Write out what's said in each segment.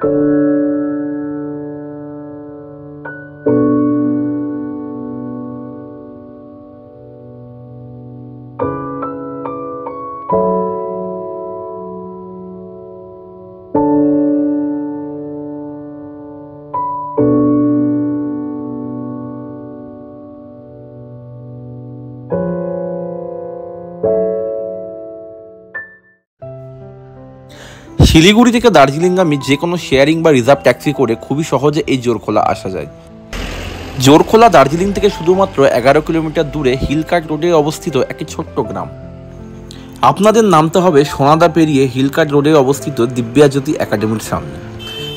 শিলিগুড়ি থেকে দার্জিলিংগামী যে কোনো শেয়ারিং বা রিজার্ভ ট্যাক্সি করে খুবই সহজে এই জোরখোলা আসা যায়। জোরখোলা দার্জিলিং থেকে শুধুমাত্র 11 কিলোমিটার দূরে হিলকাট রোডে অবস্থিত একটি ছোট্ট গ্রাম। আপনাদের নামতে হবে সোনাদা পেরিয়ে হিলকাট রোডে অবস্থিত দিব্যাজ্যোতি একাডেমির সামনে।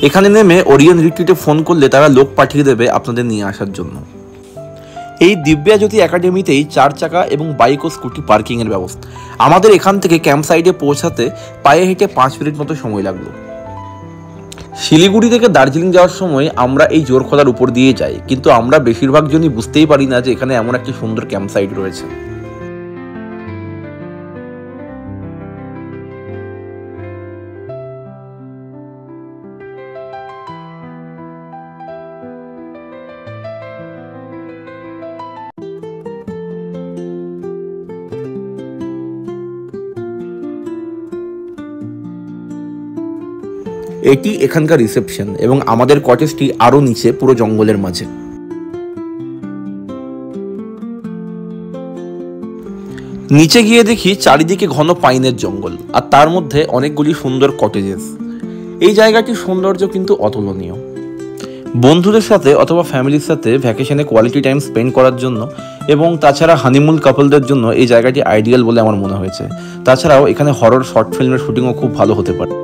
এখানে নেমে ওরিয়েন্ট রিট্রিটে ফোন করলে তারা লোক পাঠিয়ে দেবে আপনাদের নিয়ে আসার জন্য। এই দিব্যাজ্যোতি একাডেমিতেই 4 চাকা এবং বাইক ও স্কুটি পার্কিংয়ের ব্যবস্থা। আমাদের এখান থেকে ক্যাম্প সাইটে পৌঁছাতে পায়ে হেঁটে 5 মিনিট মতো সময় লাগলো। শিলিগুড়ি থেকে দার্জিলিং যাওয়ার সময় আমরা এই জোরখোলার উপর দিয়ে যাই, কিন্তু আমরা বেশিরভাগ জনই বুঝতেই পারি না যে এখানে এমন একটি সুন্দর ক্যাম্প সাইট রয়েছে। এটি এখানকার রিসেপশন এবং আমাদের কটেজটি আরো নিচে পুরো জঙ্গলের মাঝে। নিচে গিয়ে দেখি চারিদিকে ঘন পাইনের জঙ্গল আর তার মধ্যে অনেকগুলি সুন্দর কটেজেস। এই জায়গাটির সৌন্দর্য কিন্তু অতুলনীয়। বন্ধুদের সাথে অথবা ফ্যামিলির সাথে ভ্যাকেশনে কোয়ালিটি টাইম স্পেন্ড করার জন্য এবং তাছাড়া হানিমুন কাপলদের জন্য এই জায়গাটি আইডিয়াল বলে আমার মনে হয়েছে। তাছাড়াও এখানে হরর শর্ট ফিল্মের শুটিংও খুব ভালো হতে পারে।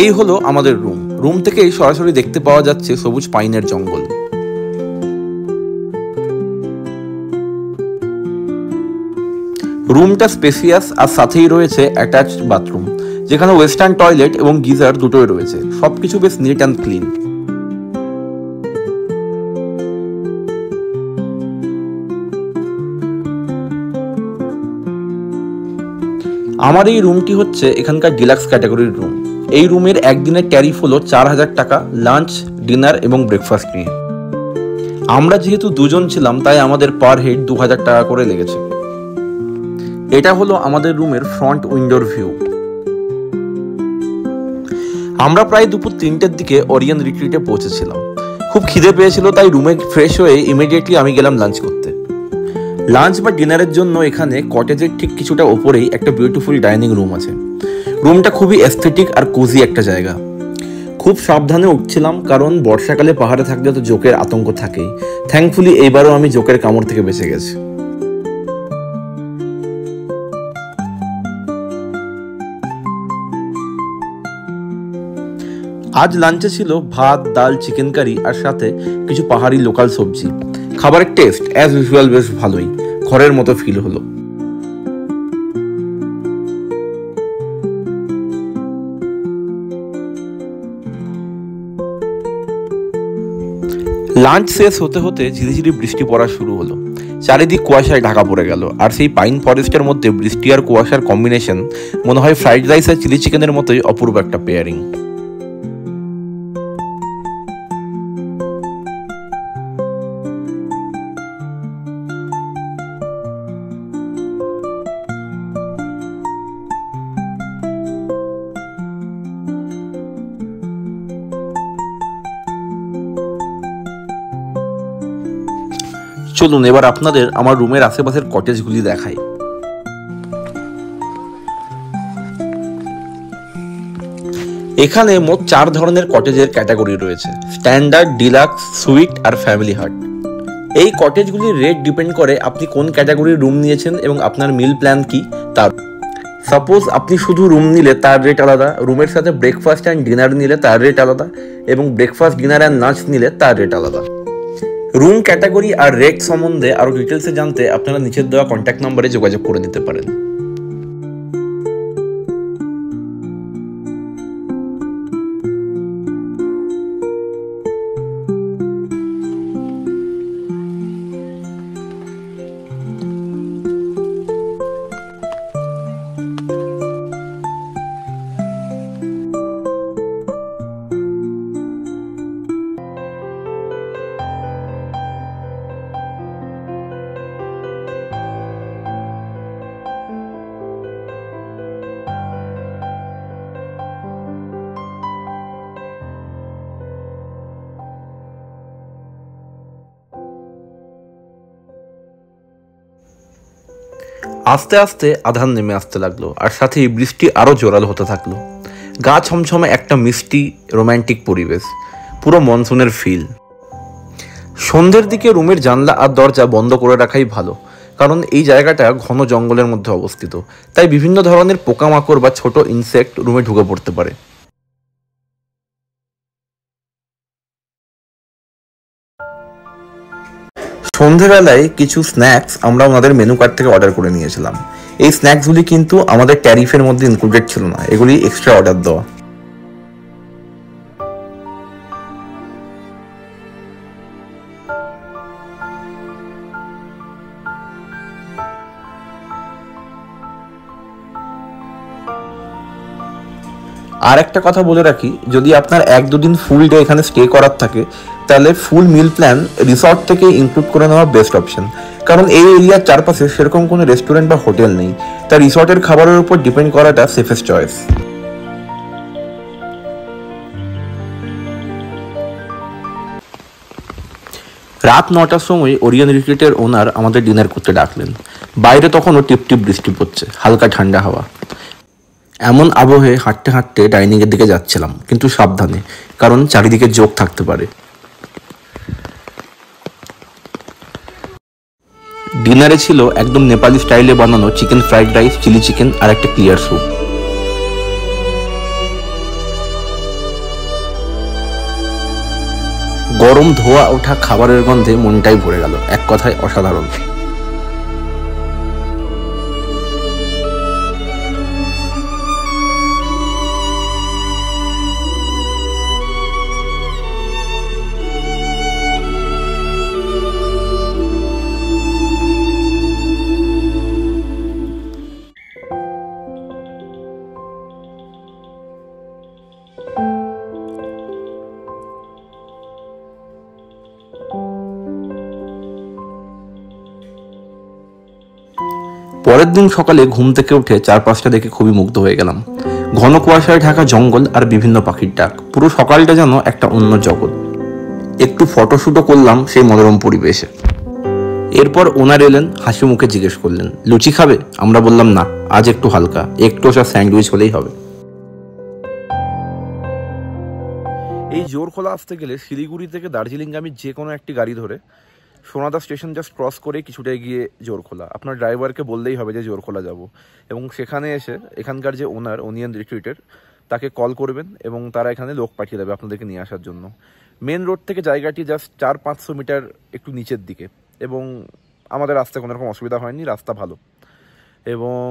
এই হলো আমাদের রুম থেকেই সরাসরি দেখতে পাওয়া যাচ্ছে সবুজ পাইনের জঙ্গল। রুমটা স্পেসিয়াস আর সাথেই রয়েছে অ্যাটাচড বাথরুম, যেখানে ওয়েস্টার্ন টয়লেট এবং গিজার দুটোই রয়েছে। সবকিছু বেশ নিট অ্যান্ড ক্লিন। আমার এই রুমটি হচ্ছে এখানকার ডিলাক্স ক্যাটাগরির রুম। এই রুমের একদিনের ট্যারিফ হলো 4000 টাকা, লাঞ্চ, ডিনার এবং ব্রেকফাস্ট নিয়ে। আমরা যেহেতু দুজন ছিলাম তাই আমাদের পার হেড 2000 টাকা করে লেগেছে। এটা হলো আমাদের রুমের ফ্রন্ট উইন্ডোর ভিউ। আমরা প্রায় দুপুর 3টের দিকে ওরিয়েন্ট রিট্রিটে পৌঁছেছিলাম। খুব খিদে পেয়েছিল, তাই রুমে ফ্রেশ হয়ে ইমিডিয়েটলি আমি গেলাম লাঞ্চ করতে। লাঞ্চ বা ডিনারের জন্য এখানে কটেজের ঠিক কিছুটা ওপরেই একটা বিউটিফুল ডাইনিং রুম আছে। রুমটা খুবই এস্থেটিক আর কোজি একটা জায়গা। খুব সাবধানে উঠছিলাম, কারণ বর্ষাকালে পাহাড়ে থাকলে তো জোকের আতঙ্ক থাকেই। থ্যাঙ্কফুলি এইবারও আমি জোকের কামড় থেকে বেঁচে গেছি। আজ লাঞ্চে ছিল ভাত, ডাল, চিকেন কারি আর সাথে কিছু পাহাড়ি লোকাল সবজি। খাবারের টেস্ট অ্যাজ ইউজুয়াল বেশ ভালোই, ঘরের মতো ফিল হলো। লাঞ্চ শেষ হতে হতে ঝিরিঝিরি বৃষ্টি পড়া শুরু হলো। চারিদিক কুয়াশায় ঢাকা পড়ে গেল, আর সেই পাইন ফরেস্টের মধ্যে বৃষ্টি আর কুয়াশার কম্বিনেশন মনে হয় ফ্রাইড রাইস আর চিলি চিকেনের মতোই অপূর্ব একটা পেয়ারিং। চলুন এবার আপনাদের আমার রুমের আশেপাশের কটেজগুলি দেখাই। এখানে মোট 4 ধরনের কটেজের ক্যাটাগরি রয়েছে: স্ট্যান্ডার্ড, ডিলাক্স, সুইট আর ফ্যামিলি হাট। এই কটেজগুলির রেট ডিপেন্ড করে আপনি কোন ক্যাটাগরির রুম নিয়েছেন এবং আপনার মিল প্ল্যান কি তার। সাপোজ আপনি শুধু রুম নিলে তার রেট আলাদা, রুমের সাথে ব্রেকফাস্ট অ্যান্ড ডিনার নিলে তার রেট আলাদা, এবং ব্রেকফাস্ট, ডিনার অ্যান্ড লাঞ্চ নিলে তার রেট আলাদা। রুম ক্যাটাগরি আর রেট সম্বন্ধে আরও ডিটেলসে জানতে আপনারা নিচের দেওয়া কন্ট্যাক্ট নম্বরে যোগাযোগ করে নিতে পারেন। আস্তে আস্তে আধার নেমে আসতে লাগলো, আর সাথেই বৃষ্টি আরও জোরালো হতে থাকলো। গা ছমছমে একটা মিষ্টি রোম্যান্টিক পরিবেশ, পুরো মনসুনের ফিল। সন্ধ্যের দিকে রুমের জানলা আর দরজা বন্ধ করে রাখাই ভালো, কারণ এই জায়গাটা ঘন জঙ্গলের মধ্যে অবস্থিত, তাই বিভিন্ন ধরনের পোকামাকড় বা ছোট ইনসেক্ট রুমে ঢুকে পড়তে পারে। সন্ধেবেলায় কিছু স্ন্যাক্স আমরা ওনাদের মেনু কার্ড থেকে অর্ডার করে নিয়েছিলাম। এই স্ন্যাক্সগুলি কিন্তু আমাদের ট্যারিফের মধ্যে ইনক্লুডেড ছিল না, এগুলি এক্সট্রা অর্ডার দেওয়া। আর একটা কথা বলে রাখি, যদি আপনার 1-2 দিন ফুল ডে এখানে স্টে করার থাকে, তাহলে ফুল মিল প্ল্যান রিসর্ট থেকে ইনক্লুড করে নেওয়া বেস্ট অপশন, কারণ এই এরিয়ার চারপাশে সেরকম কোনো রেস্টুরেন্ট বা হোটেল নেই, তাই রিসর্টের খাবারের উপর ডিপেন্ড করাটা সেফেস্ট চয়েস। রাত 9টার সময় ওরিয়ন রিট্রিটের ওনার আমাদের ডিনার করতে ডাকলেন। বাইরে তখনও টিপটিপ বৃষ্টি পড়ছে, হালকা ঠান্ডা হাওয়া। এমন আবহে হাঁটতে হাঁটতে ডাইনিংয়ের দিকে যাচ্ছিলাম, কিন্তু সাবধানে, কারণ চারিদিকে জোক থাকতে পারে। ডিনারে ছিল একদম নেপালি স্টাইলে বানানো chicken fried rice, chilli chicken আর একটা ক্লিয়ার স্যুপ। গরম ধোয়া ওঠা খাবারের গন্ধে মনটাই ভরে গেল, এক কথায় অসাধারণ। পরের দিন সকালে ঘুম থেকে উঠে চারপাশটা দেখে খুবই মুগ্ধ হয়ে গেলাম। ঘন কুয়াশায় ঢাকা জঙ্গল আর বিভিন্ন পাখির ডাক, পুরো সকালটা যেন একটা অন্য জগৎ। একটু ফটোশুটও করলাম সেই মনোরম পরিবেশে। এরপর ওনার এলেন, হাসি মুখে জিজ্ঞেস করলেন, লুচি খাবে? আমরা বললাম না, আজ একটু হালকা, একটু স্যান্ডউইচ হলেই হবে। এই জোরখোলা আসতে গেলে শিলিগুড়ি থেকে দার্জিলিংগামী যে কোনো একটি গাড়ি ধরে সোনাদা স্টেশন জাস্ট ক্রস করে কিছুটা গিয়ে জোরখোলা, আপনার ড্রাইভারকে বললেই হবে যে জোরখোলা যাব, এবং সেখানে এসে এখানকার যে ওনার ওনিয়ন রিট্রিটের তাকে কল করবেন এবং তারা এখানে লোক পাঠিয়ে দেবে আপনাদেরকে নিয়ে আসার জন্য। মেন রোড থেকে জায়গাটি জাস্ট 400-500 মিটার একটু নিচের দিকে, এবং আমাদের রাস্তায় কোনো রকম অসুবিধা হয়নি, রাস্তা ভালো। এবং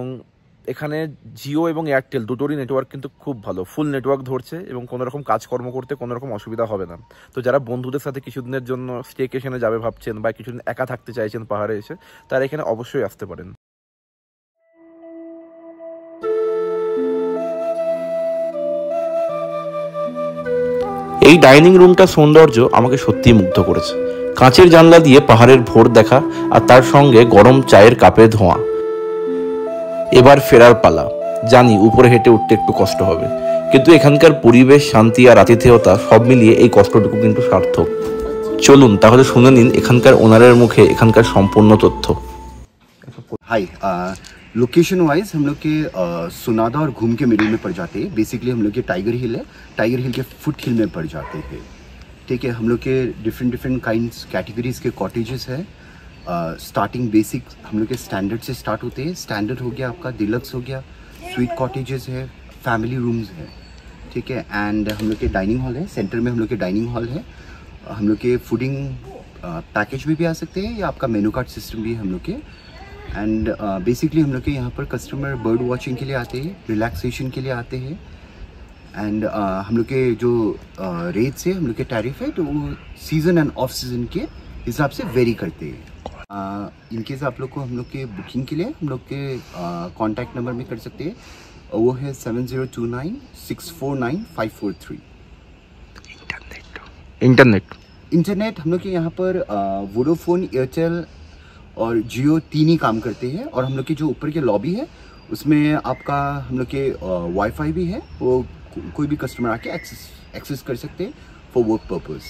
এখানে জিও এবং এয়ারটেল দুটোরই নেটওয়ার্ক কিন্তু খুব ভালো, ফুল নেটওয়ার্ক ধরছে, এবং কোনো রকম কাজকর্ম করতে কোনো রকম অসুবিধা হবে না। তো যারা বন্ধুদের সাথে কিছুদিনের জন্য স্টেকেশনে যাবে ভাবছেন বা কিছুদিন একা থাকতে চাইছেন পাহাড়ে এসে, তারা এখানে অবশ্যই আসতে পারেন। এই ডাইনিং রুমটার সৌন্দর্য আমাকে সত্যিই মুগ্ধ করেছে। কাঁচের জানলা দিয়ে পাহাড়ের ভোর দেখা, আর তার সঙ্গে গরম চায়ের কাপে ধোঁয়া। এবার ফেরার পালা। জানি উপরে হেঁটে উঠতে একটু কষ্ট হবে, কিন্তু এখানকার পরিবেশ, শান্তি আর আতিথেয়তা সব মিলিয়ে এই কষ্টটুকু কিন্তু সার্থক। চলুন তাহলে শুনে নিন এখানকার ওনারের মুখে এখানকার সম্পূর্ণ তথ্য। हाय, लोकेशन वाइज हम लोग के सुनादा और घूम के मिडिल में पड़ जाते हैं। बेसिकली हम लोग के टाइगर हिल है, टाइगर हिल के फुट हिल में पड़ जाते हैं। ठीक है, हम लोग के डिफरेंट काइंड्स कैटेगरीज के कॉटेजेस है। स्टार्टिंग बेसिक हम लोग के स्टैंडर्ड से स्टार्ट होते हैं। स्टैंडर्ड हो गया आपका, डिलक्स हो गया, स्वीट कॉटेजेस है, फैमिली रूम्स है। ठीक है, एंड हम लोग के डाइनिंग हॉल है, सेंटर में हम लोग के डाइनिंग हॉल है। हम लोग के फूडिंग पैकेज में भी आ सकते हैं, या आपका मेनू कार्ड सिस्टम भी है हम लोग के। एंड बेसिकली हम लोग के यहाँ पर कस्टमर बर्ड वॉचिंग के लिए आते हैं, रिलैक्सेशन के लिए आते हैं। एंड हम लोग के जो रेट्स है, हम लोग के टैरिफ है, तो वो सीज़न एंड ऑफ सीज़न के हिसाब से वेरी करते हैं। इनकेस आप लोग को हम लोग के बुकिंग के लिए हम लोग के कॉन्टैक्ट नंबर में कर सकते हैं, वो है 7029649543। इंटरनेट हम लोग के यहाँ पर वोडाफोन, एयरटेल और जियो 3 ही काम करते हैं। और हम लोग की जो ऊपर के लॉबी है उसमें आपका हम लोग के वाईफाई भी है, वो कोई भी कस्टमर आके एक्सेस कर सकते हैं फॉर वर्क पर्पस।